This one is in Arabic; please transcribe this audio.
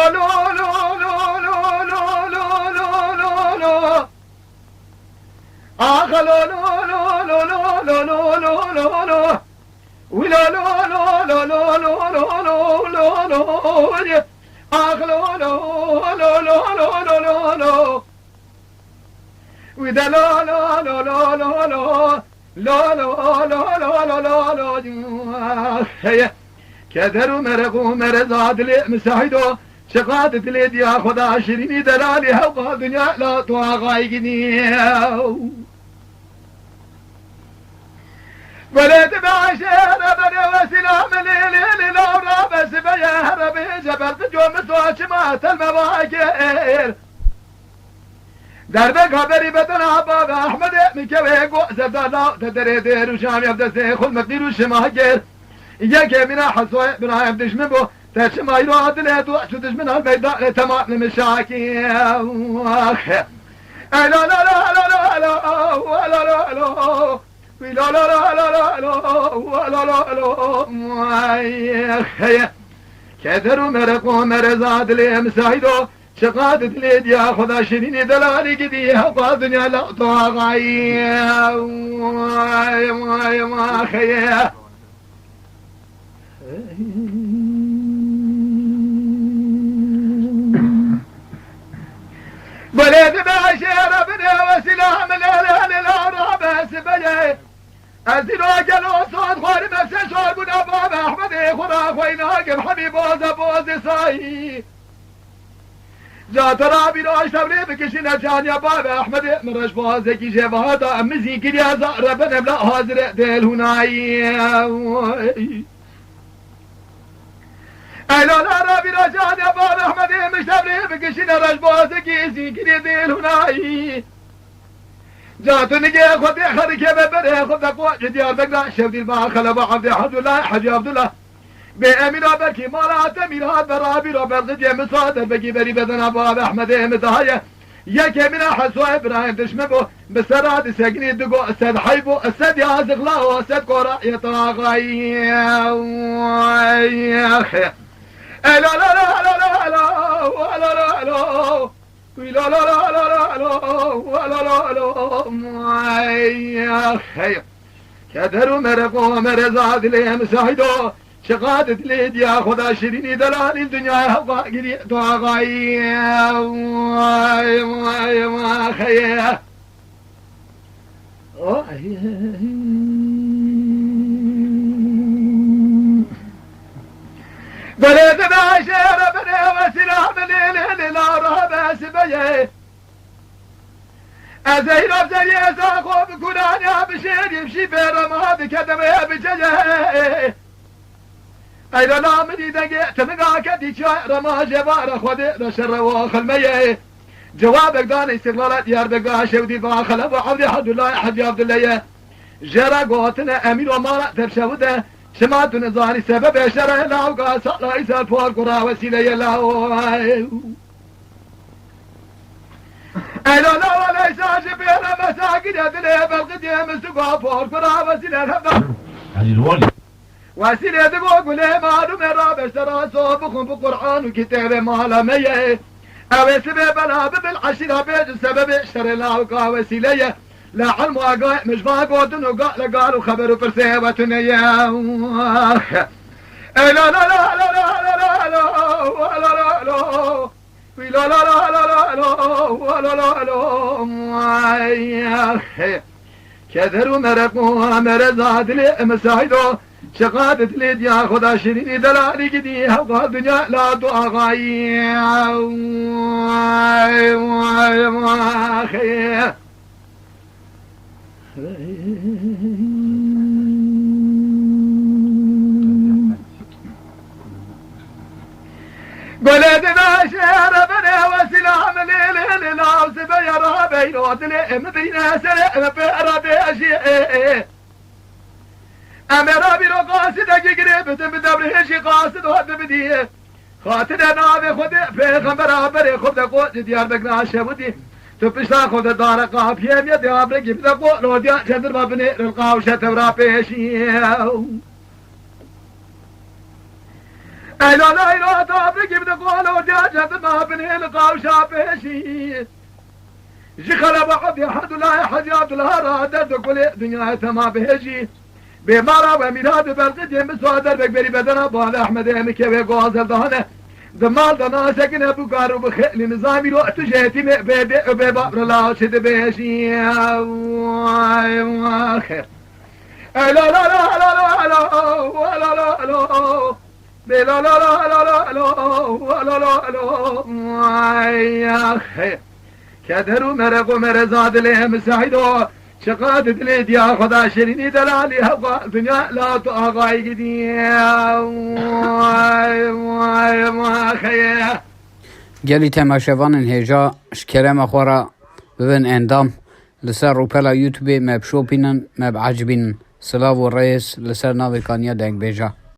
لا لا لا لا لا لا لا لا لا لا آخ لا لا لا لا لا لا لا لا لا لا ولا لا لا لا لا لا لا لا لا لا آخ لا لا لا لا لا لا لا لا وإذا لا لا لا لا لا لا لا لا لا لا لا لا لا كدر ومرق ومرزاد لي مساعده شقادة اليد يا خدا شريني دلالي هوقا دنيا لا تواغايقني بلد بعشير بني وسلام ليلي لورا بس بيا ربي جبرت جوم سواش مات المواكير دربك خبري بدنا بابا احمد مكوي قوسف لا تدري دير وشام يبدا سيخل مبدير وشماكير إياك منا حصوي بنا يبدش من بو تاش ما يراد له وحشدش من البيضاء تمام مشاكي لا لا لا لا لا لا لا لا لا لا لا لا لا لا لا لا كدر ومرق ومرزاد لي مسايدو شقادة اليد يا خدا شريني دلالي قديها قادني لا طاغي ما خيه بلد باشير بني وسلام للأرى بس بيه أزلو جلو صوت خوري بس شور بنا بابا أحمد خدا خوينا قم حبيب بوز صاي جات رابي روش تبري بكشنا جان يا بابا أحمد مرش بوزكي جبهاتا أمزي كريا زهر بنبلا حاضر ديل هناي أهلا لا رابي رجان يا بابا أحمد مش تبري بكشنا رش بوزكي زي كريا ديل هناي جاتو نجي خد خركه ببره خد قوة ديار بقرا شفدي الباخله بعبد عبد الله حجي عبد الله بأميرا بكي مالات أميرات برابي روبرت جي مصادر بكي بري بدنا باب أحمد مدهاية يك منا حسو إبراهيم دشمبو بسراد سجني دقو أسد حيبو أسد يازق له أسد قرا يطاغي يا أخي لا لا لا لا لا لا لا لا لا لا لا لا لا لا لا لا يا أخي كدر ومرق ومرزاد لي مساعدو شقادة اليد يا خدا شريني دلال الدنيا هوقا قريء طاغي ما خيه بلد باشير بني وسلام ليلي لورا بس بيه أزين أبزي ساقو بكران يا بشير يمشي برماد كدم يا بجيه أيضا لا مني دقيت مقاك دي شاء رما جبار خودي رشر واخل ميه جوابك داني استغلالة ديار بقا شودي باخل أبو عبد حد الله حد عبد الله جرى قوتنا أمين ومارا تبشوده شمات نظاري سبب شرع لا وقاس لا يسال فوق قرى وسيلة لا لا لا ولا يساجب بين مساجد هذل بالقديم سقى فوق قرى وسيلة لا وسيلة دقوق ولا ما نمر بشرى صوبكم بقرآن وكتاب مالمية أو سبب لا بالعشرة بيج سبب شرع لا وقا وسيلة لا علم واقع مش باقود وقال قالوا خبروا فرسيبتنا يا لا لا لا لا لا لا لا لا لا لا لا لا لا كدر ومرق ومرزاد لي مساعدو شقادة اليد يا خدا شريني دلالي قديها وقال دنيا لا تواغي ما خيه بلد باشير بني وسلام ليلي لاوس بيرا بيروت لي مدينة سلام بيرا بيشي أمرا بيرو قاصد قريب بدبره شي قاصد وهد بديه خاطر نابي خدي في خمرا بري خد قوت ديار بقنا شبودي تبشتا خود دار قاف يم يد ابر جبت قو لو دي چندر بابني القاو شتورا پیشي لا لا لا طابق يبدأ قول وجاجة ما بني لقاو شابشي جخل بعض يحد لا يحد ياد لا رادت كل دنيا تما بهجي بمارا وميلاد بلقد مسوادر بكبري بدنا بال احمد مكي وغازل دهنه دمال دنا سكن ابو قارو بخيل نظامي رو تجيتي ببابر لا شد بهجي خير لا لا لا لا لا لا لا لا لا لا لا لا لا لا لا لا يا خير كدرو مرق ومرزاد لهم سعيدو شقاد دليد يا خدا شريني دلالي هوا دنيا لا تغاي قدي واي خير گلی تماشاوان هجا شکرم خورا ببن اندام لسر روپلا یوتیوب مب شوپینن مب عجبین سلاو و رئیس لسر ناوی کانیا دنگ بیجا